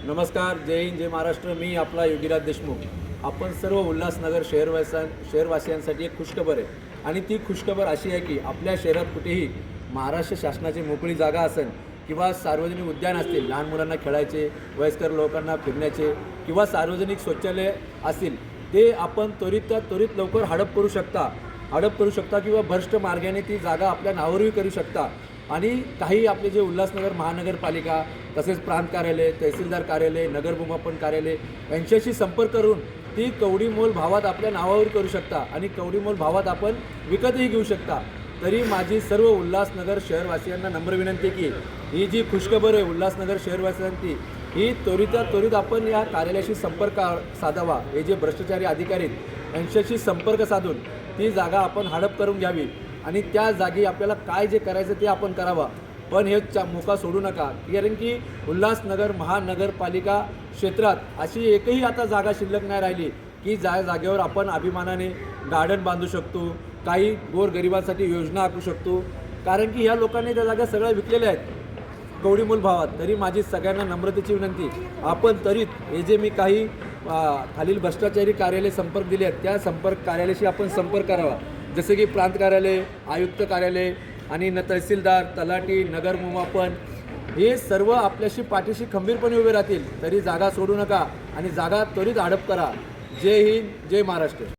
नमस्कार, जय हिंद, जय महाराष्ट्र. मी आपला योगीराज देशमुख. आपण सर्व उल्हासनगर शहरवासियांसाठी एक खुशखबर आहे आणि ती खुशखबर अशी आहे की आपल्या शहरात कुठेही महाराष्ट्र शासनाची मोकळी जागा असेल किंवा सार्वजनिक उद्यान असतील, लहान मुलांना खेळायचे, वयस्कर लोकांना फिरण्याचे किंवा सार्वजनिक शौचालय असतील, ते आपण त्वरित लवकर हडप करू शकता किंवा भ्रष्ट मार्गाने ती जागा आपल्या नावावरही करू शकता. आणि काही आपले जे उल्हासनगर महानगरपालिका तसेच प्रांत कार्यालय, तहसीलदार कार्यालय, नगरभूमापन कार्यालय यांच्याशी संपर्क करून ती कवडीमोल भावात आपल्या नावावर करू शकता आणि कवडीमोल भावात आपण विकतही घेऊ शकता. तरी माझी सर्व उल्हासनगर शहरवासियांना नम्र विनंती की ही जी खुशखबर आहे उल्हासनगर शहरवासियांची, ही त्वरित आपण या कार्यालयाशी संपर्क साधावा. हे जे भ्रष्टाचारी अधिकारी आहेत यांच्याशी संपर्क साधून ती जागा आपण हडप करून घ्यावी आणि त्या जागी आपल्याला काय जे करायचं ते आपण करावा. पण हे मोका सोडू नका, कारण की उल्हासनगर महानगरपालिका क्षेत्रात अशी एकही आता जागा शिल्लक नाही राहिली की ज्या जागेवर आपण अभिमानाने गार्डन बांधू शकतो, काही गोरगरिबांसाठी योजना आखू शकतो. कारण की ह्या लोकांनी त्या जागा सगळ्या विकलेल्या आहेत कवडीमोल भावात. तरी माझी सगळ्यांना नम्रतेची विनंती, आपण त्वरित हे जे मी काही खालील भ्रष्टाचारी कार्यालय संपर्क दिले आहेत त्या संपर्क कार्यालयाशी आपण संपर्क करावा. जसे की प्रांत कार्यालय, आयुक्त कार्यालय आणि तहसीलदार, तलाठी, नगरभूमापन हे सर्व आपल्याशी पाठीशी खंबीरपणे उभे राहतील. तरी जागा सोडू नका आणि जागा त्वरित हडप करा. जय हिंद, जय महाराष्ट्र.